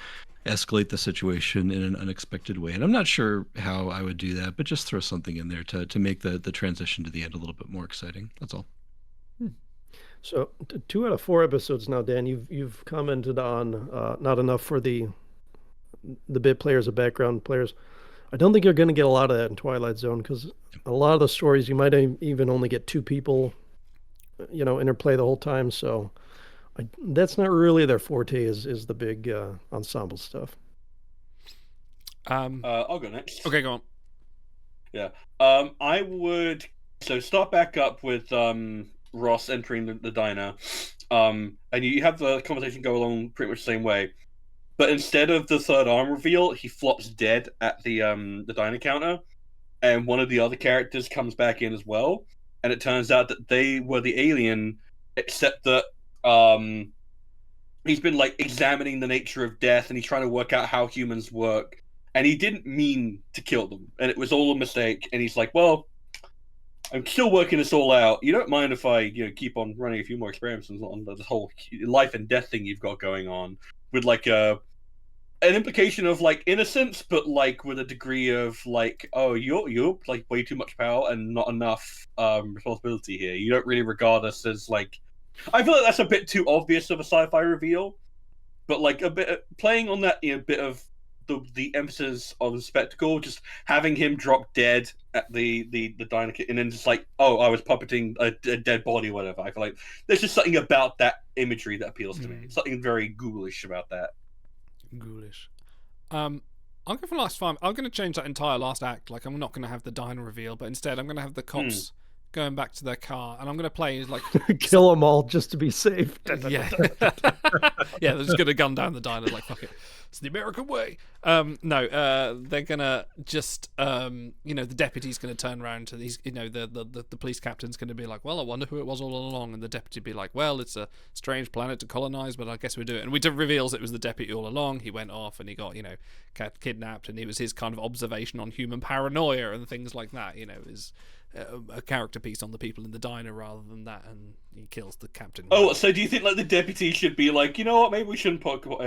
escalate the situation in an unexpected way. And I'm not sure how I would do that, but just throw something in there to make the transition to the end a little bit more exciting. That's all. So 2 out of 4 episodes now, Dan, you've commented on not enough for the bit players, the background players. I don't think you're going to get a lot of that in Twilight Zone, because a lot of the stories you might even only get 2 people, interplay the whole time. So that's not really their forte, is the big ensemble stuff. I'll go next. Okay, go on. Yeah. I would start back up with Ross entering the diner. And you have the conversation go along pretty much the same way. But instead of the third arm reveal, he flops dead at the diner counter, and one of the other characters comes back in as well. And it turns out that they were the alien, except that he's been examining the nature of death, and he's trying to work out how humans work, and he didn't mean to kill them, and it was all a mistake. And he's like, well, I'm still working this all out. You don't mind if I keep on running a few more experiments on the whole life and death thing you've got going on, with an implication of innocence, but with a degree of oh, you're way too much power and not enough responsibility here. You don't really regard us as I feel like that's a bit too obvious of a sci-fi reveal, but a bit playing on that bit of the emphasis on the spectacle, just having him drop dead at the diner, and then just oh, I was puppeting a dead body or whatever. I feel like there's just something about that imagery that appeals to me. Something very ghoulish about that. Ghoulish. I'll go for last 5. I'm going to change that entire last act. I'm not going to have the diner reveal, but instead I'm going to have the cops going back to their car, and I'm going to play kill them all just to be safe. Yeah. Yeah, they're just going to gun down the diner fuck it. It's the American way. No, they're going to just, the deputy's going to turn around to these, the police captain's going to be like, well, I wonder who it was all along. And the deputy be like, well, it's a strange planet to colonize, but I guess we do it. And it reveals it was the deputy all along. He went off and he got, kidnapped, and it was his kind of observation on human paranoia and things like that, is a character piece on the people in the diner rather than that, and he kills the captain. Oh, so do you think the deputy should be you know what, maybe we shouldn't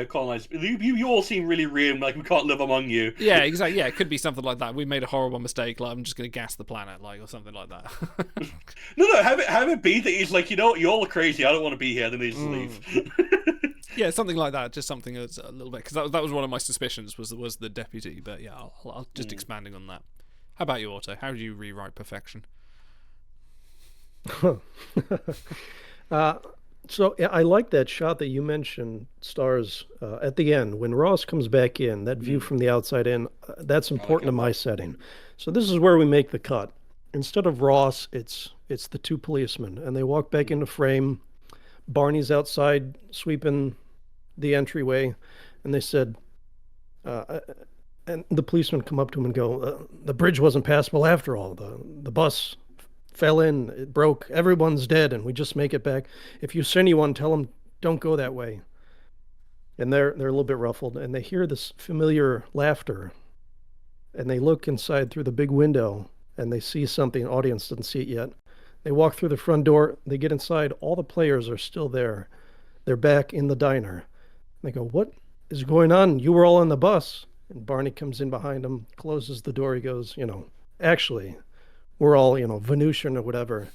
colonize? You all seem really real, we can't live among you. Yeah, exactly. Yeah, it could be something like that. We made a horrible mistake, I'm just going to gas the planet, or something like that. No, have it be that he's you know what, you all are crazy, I don't want to be here, then he just leave. Yeah, something like that. Just something that's a little bit, because that was one of my suspicions was the deputy. But yeah, I'll just expanding on that. How about you, Otto? How do you rewrite perfection? So I like that shot that you mentioned, Stars, at the end when Ross comes back in. That view from the outside in, that's important to my setting. So this is where we make the cut. Instead of Ross, it's the 2 policemen, and they walk back into frame. Barney's outside sweeping the entryway, and they said, and the policemen come up to him and go, the bridge wasn't passable after all. The bus fell in, it broke, everyone's dead, and we just make it back. If you see anyone, tell them don't go that way. And they're a little bit ruffled, and they hear this familiar laughter, and they look inside through the big window, and they see something. Audience doesn't see it yet. They walk through the front door, they get inside, all the players are still there. They're back in the diner. They go, what is going on? You were all on the bus. And Barney comes in behind him, closes the door. He goes, actually, we're all, Venusian or whatever.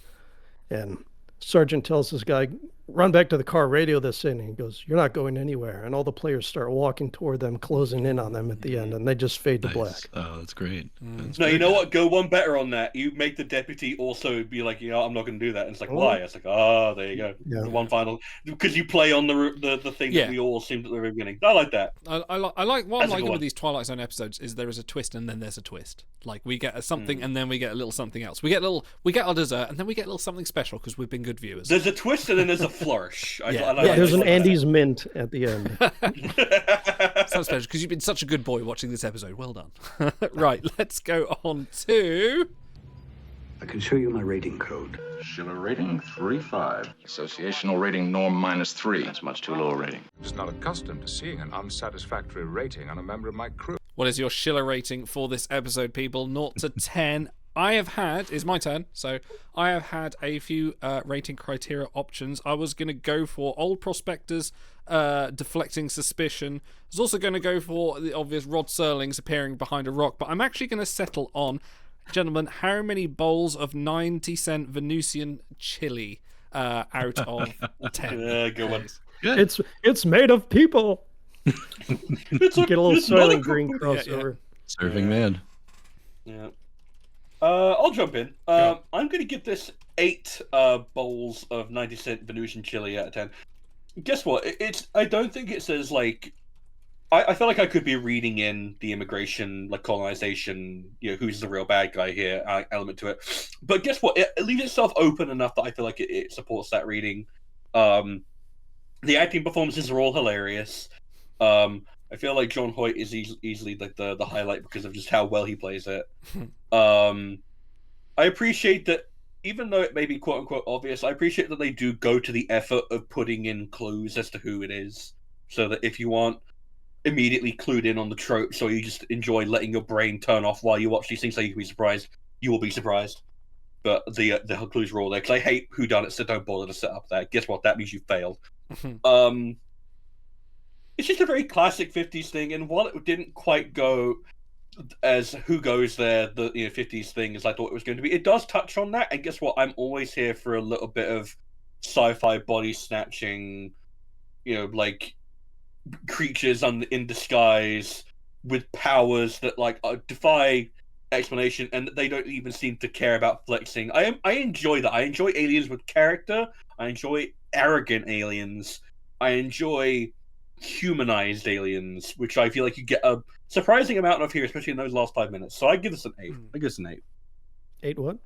And Sergeant tells this guy, run back to the car, radio this in. And he goes, you're not going anywhere. And all the players start walking toward them, closing in on them at the end, and they just fade to black. Oh, that's great. That's No, you know what? Go one better on that. You make the deputy also be like, I'm not going to do that. And it's like, why? It's like, there you go. Yeah. The one final, because you play on the thing that we all seemed at the very beginning. I like that. I like what I'm liking with these Twilight Zone episodes is there is a twist and then there's a twist. Like we get something and then we get a little something else. We get our dessert and then we get a little something special because we've been good viewers. There's a twist and then there's a flourish. There's an Andy's mint at the end. Sounds special because you've been such a good boy watching this episode. Well done. Right, let's go on to. I can show you my rating code. Schiller rating 3.5. Associational rating norm -3. That's much too low a rating. I was not accustomed to seeing an unsatisfactory rating on a member of my crew. What is your Schiller rating for this episode, people? 0 to 10. It's my turn, so I have had a few rating criteria options. I was going to go for old prospectors deflecting suspicion. I was also going to go for the obvious Rod Serling's appearing behind a rock, but I'm actually going to settle on, gentlemen, how many bowls of 90-cent Venutian chili out of 10? Yeah, good one. It's made of people. Get a little Soylent Green crossover. Serving man. Yeah. I'll jump in. I'm going to give this 8 bowls of 90-cent Venutian chili out of 10. Guess what? I don't think it says like. I feel like I could be reading in the immigration, like colonization, who's the real bad guy here element to it. But guess what? It leaves itself open enough that I feel like it supports that reading. The acting performances are all hilarious. I feel like John Hoyt is easily like the highlight because of just how well he plays it. I appreciate that, even though it may be quote unquote obvious, I appreciate that they do go to the effort of putting in clues as to who it is, so that if you aren't immediately clued in on the tropes, or you just enjoy letting your brain turn off while you watch these things so you can be surprised, you will be surprised. But the clues are all there, because I hate whodunits that don't bother to set up that. Guess what? That means you failed. It's just a very classic 50s thing, and while it didn't quite go as who goes there, the 50s thing as I thought it was going to be, it does touch on that, and guess what? I'm always here for a little bit of sci-fi body snatching, like creatures in disguise with powers that defy explanation, and they don't even seem to care about flexing. I enjoy that. I enjoy aliens with character. I enjoy arrogant aliens. I enjoy humanized aliens, which I feel like you get a surprising amount of here, especially in those last 5 minutes. So I give this an 8. I give this an 8. 8 what?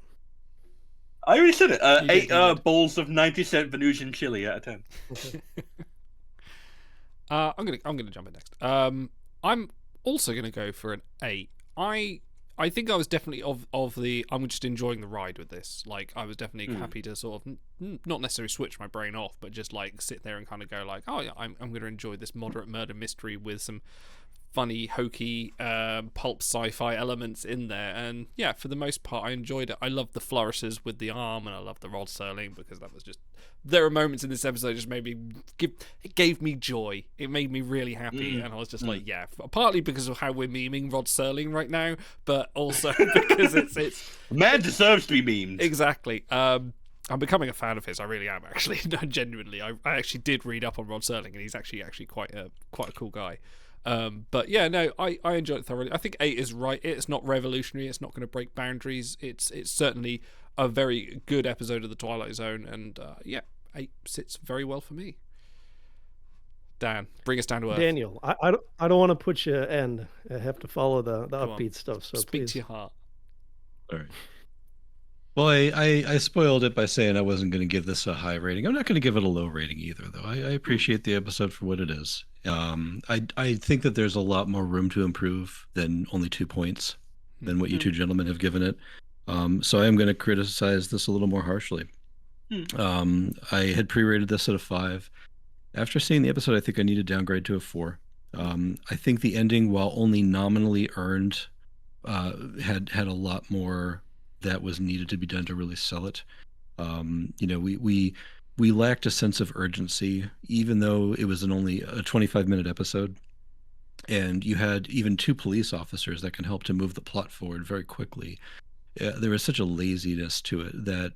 I already said it. 8 bowls of 90-cent Venutian chili out of 10. Okay. I'm gonna jump in next. I'm also gonna go for an 8. I think I was definitely of the I'm just enjoying the ride with this. Like I was definitely happy to sort of not necessarily switch my brain off, but just like sit there and kind of go like, oh yeah, I'm going to enjoy this moderate murder mystery with some funny, hokey, pulp sci-fi elements in there. And yeah, for the most part, I enjoyed it. I loved the flourishes with the arm, and I loved the Rod Serling because that was just. There are moments in this episode just it gave me joy. It made me really happy, and I was just like, yeah. Partly because of how we're memeing Rod Serling right now, but also because it's man deserves to be memed. Exactly. I'm becoming a fan of his. I really am, actually. No, genuinely, I actually did read up on Rod Serling, and he's actually quite a cool guy. But yeah, no, I enjoyed it thoroughly. I think 8 is right. It's not revolutionary. It's not going to break boundaries. It's certainly a very good episode of the Twilight Zone, and yeah, 8 sits very well for me. Dan, bring us down to earth. Daniel, I don't want to put you in. I have to follow the upbeat stuff. So speak please. to your heart. All right. Well, I spoiled it by saying I wasn't going to give this a high rating. I'm not going to give it a low rating either, though. I appreciate the episode for what it is. I think that there's a lot more room to improve than only 2 points than what you two gentlemen have given it. So I am going to criticize this a little more harshly. I had pre-rated this at a 5. After seeing the episode, I think I need to downgrade to a 4. I think the ending, while only nominally earned, had a lot more that was needed to be done to really sell it. We lacked a sense of urgency, even though it was only a 25-minute episode. and you had even 2 police officers that can help to move the plot forward very quickly. There was such a laziness to it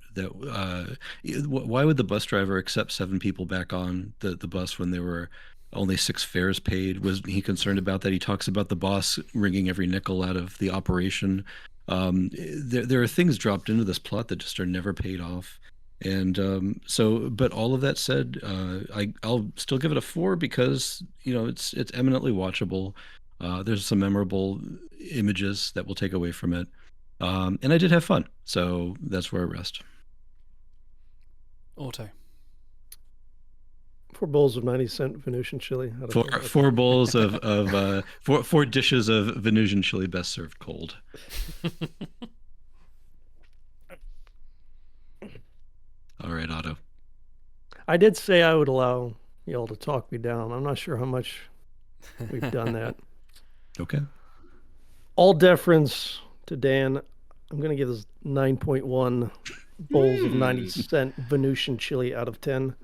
why would the bus driver accept 7 people back on the bus when there were only 6 fares paid? Was he concerned about that? He talks about the boss wringing every nickel out of the operation. There are things dropped into this plot that just are never paid off. And but all of that said, I'll still give it a 4 because it's eminently watchable. There's some memorable images that we'll take away from it. And I did have fun, so that's where I rest. Auto. 4 bowls of 90-cent Venutian chili. Four bowls of 4 dishes of Venutian chili, best served cold. All right, Otto. I did say I would allow y'all to talk me down. I'm not sure how much we've done that. Okay. All deference to Dan, I'm going to give this 9.1 bowls of 90-cent Venutian chili out of 10.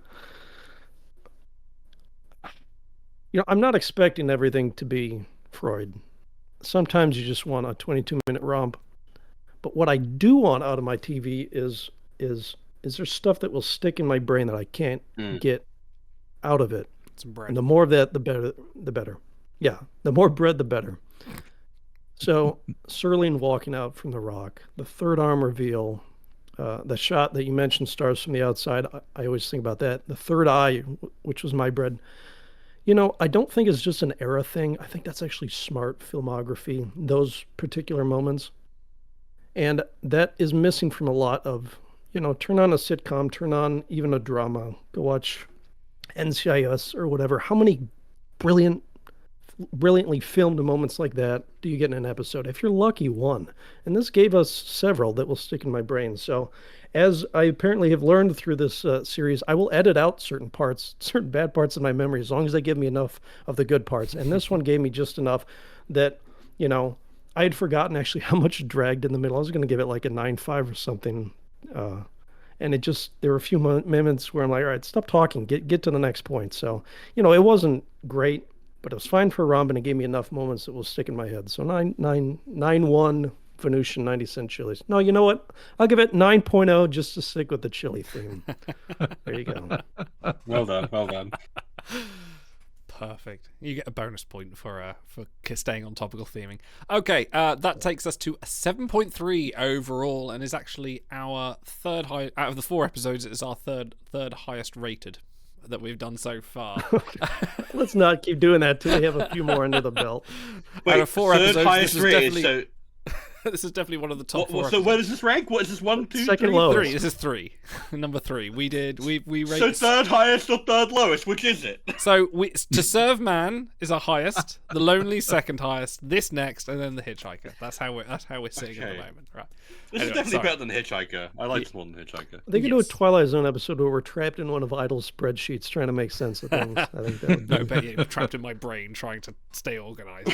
I'm not expecting everything to be Freud. Sometimes you just want a 22-minute romp. But what I do want out of my TV is there stuff that will stick in my brain that I can't get out of it. Some bread. And the more of that, the better. Yeah, the more bread, the better. So, Serling walking out from the rock, the third arm reveal, the shot that you mentioned, stars from the outside. I always think about that. The third eye, which was my bread. I don't think it's just an era thing. I think that's actually smart filmography, those particular moments. And that is missing from a lot of, turn on a sitcom, turn on even a drama, go watch NCIS or whatever. How many brilliantly filmed moments like that do you get in an episode? If you're lucky, 1. And this gave us several that will stick in my brain. So as I apparently have learned through this series, I will edit out certain bad parts of my memory, as long as they give me enough of the good parts. And this one gave me just enough that, I had forgotten actually how much it dragged in the middle. I was going to give it like a 9.5 or something. And there were a few moments where I'm like, all right, stop talking, get to the next point. So, it wasn't great, but it was fine for a romp, and it gave me enough moments that will stick in my head. So 9.1 Venutian 90-cent chilies. No, you know what? I'll give it 9.0 just to stick with the chili theme. There you go. Well done. Perfect. You get a bonus point for staying on topical theming. Okay, that takes us to a 7.3 overall, and is actually our third high out of the 4 episodes. It is our third highest rated that we've done so far. Let's not keep doing that till we have a few more under the belt. Wait, out of 4 episodes, this is definitely one of the top 4. So where does this rank? What is this? 1, 2, second 3? lowest. 3. This is 3. Number 3. We rated. So third highest or third lowest? Which is it? So To Serve Man is our highest. The Lonely second highest. This next, and then The Hitchhiker. That's how we're sitting at the moment. Right. This is definitely better than The Hitchhiker. I like this more than The Hitchhiker. They could do a Twilight Zone episode where we're trapped in one of Idle's spreadsheets trying to make sense of things. I think that would be... No, but yeah, trapped in my brain trying to stay organised.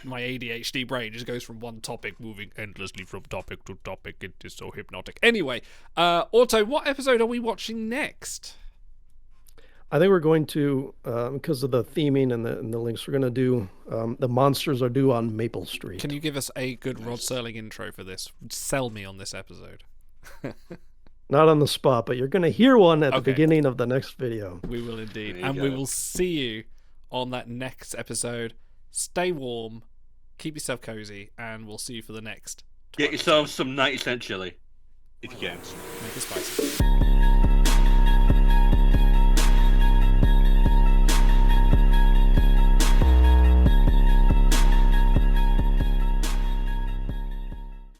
My ADHD brain just goes from one topic, moving endlessly from topic to topic. It is so hypnotic. Anyway, Otto, what episode are we watching next? I think we're going to, because of the theming and the links, we're going to do The Monsters Are Due on Maple Street. Can you give us a good Rod Serling intro for this? Sell me on this episode. Not on the spot, but you're going to hear one at the beginning of the next video. We will indeed. And we will see you on that next episode. Stay warm, keep yourself cozy, and we'll see you for the next. Get yourself some 90-cent chili if you can. Make it spicy.